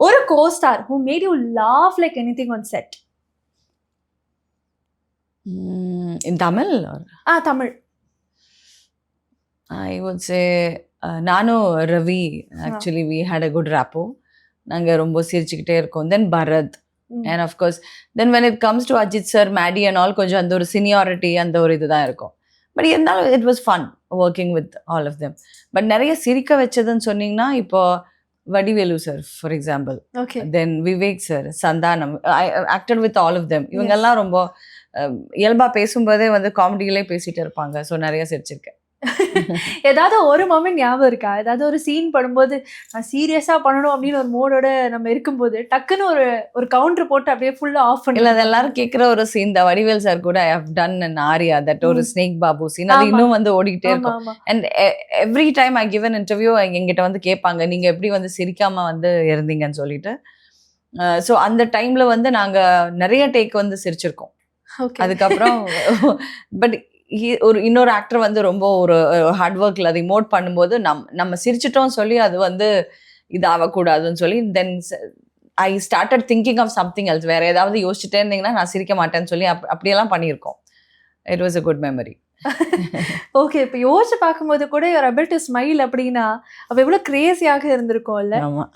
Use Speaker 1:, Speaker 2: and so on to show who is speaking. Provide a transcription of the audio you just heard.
Speaker 1: ஒரு co-star who made you laugh like anything on set.
Speaker 2: In Tamil?
Speaker 1: Tamil.
Speaker 2: I would say நானும் Ravi actually we had a good rapport. நாங்கள் ரொம்ப சிரிச்சுக்கிட்டே இருக்கோம். Then Bharath and of course then when it comes to Ajith sir Maddy and all கொஞ்சம் அந்த ஒரு seniority அந்த ஒரு இதுதான் இருக்கும். பட் இருந்தாலும் it was fun working with all of them. But நிறைய சிரிக்க வச்சதுன்னு சொன்னீங்கன்னா இப்போ Vadivelu sir for example, then Vivek sir, Santhanam, I acted with all of them. இவங்கெல்லாம் ரொம்ப இயல்பா பேசும்போதே வந்து காமெடியிலே பேசிட்டு இருப்பாங்க. ஸோ நிறைய சிரிச்சிருக்கேன்.
Speaker 1: ஏதாவது ஒரு மொமெண்ட் ஞாபகம் இருக்கா? ஏதாவது ஒரு சீன் பண்ணும்போது நான் சீரியஸா பண்ணணும் அப்படின்னு ஒரு மோடோட நம்ம இருக்கும்போது டக்குன்னு ஒரு கவுண்டர் போட்டு அப்படியே ஃபுல்லா ஆஃப் பண்ணி.
Speaker 2: இல்ல, அது எல்லாரும் கேட்குற ஒரு சீன் தான். வடிவேல் சார் கூட I have done an Arya that ஒரு ஸ்னேக் பாபு சீன். அது இன்னும் வந்து ஓடிக்கிட்டே இருக்கும். And every time I give an interview எங்கிட்ட வந்து கேட்பாங்க நீங்க எப்படி வந்து சிரிக்காம வந்து இருந்தீங்கன்னு சொல்லிட்டு. ஸோ அந்த டைம்ல வந்து நாங்க நிறைய டேக் வந்து சிரிச்சிருக்கோம். அதுக்கப்புறம் பட் ஒரு இன்னொரு ஆக்டர் வந்து ரொம்ப ஒரு ஹார்ட் ஒர்க்ல அதை மோட் பண்ணும்போது நம்ம சிரிச்சிட்டோம் சொல்லி அது வந்து இது ஆகக்கூடாதுன்னு சொல்லி then I started thinking of something else. வேற ஏதாவது யோசிச்சுட்டே இருந்தீங்கன்னா நான் சிரிக்க மாட்டேன்னு சொல்லி அப்படியெல்லாம் பண்ணியிருக்கோம். It was a good memory.
Speaker 1: Okay, இப்போ யோசிச்சு பார்க்கும்போது கூட you are able to smile அப்படின்னா அப்போ எவ்வளோ கிரேசியாக இருந்திருக்கும்ல.
Speaker 2: ஆமாம்.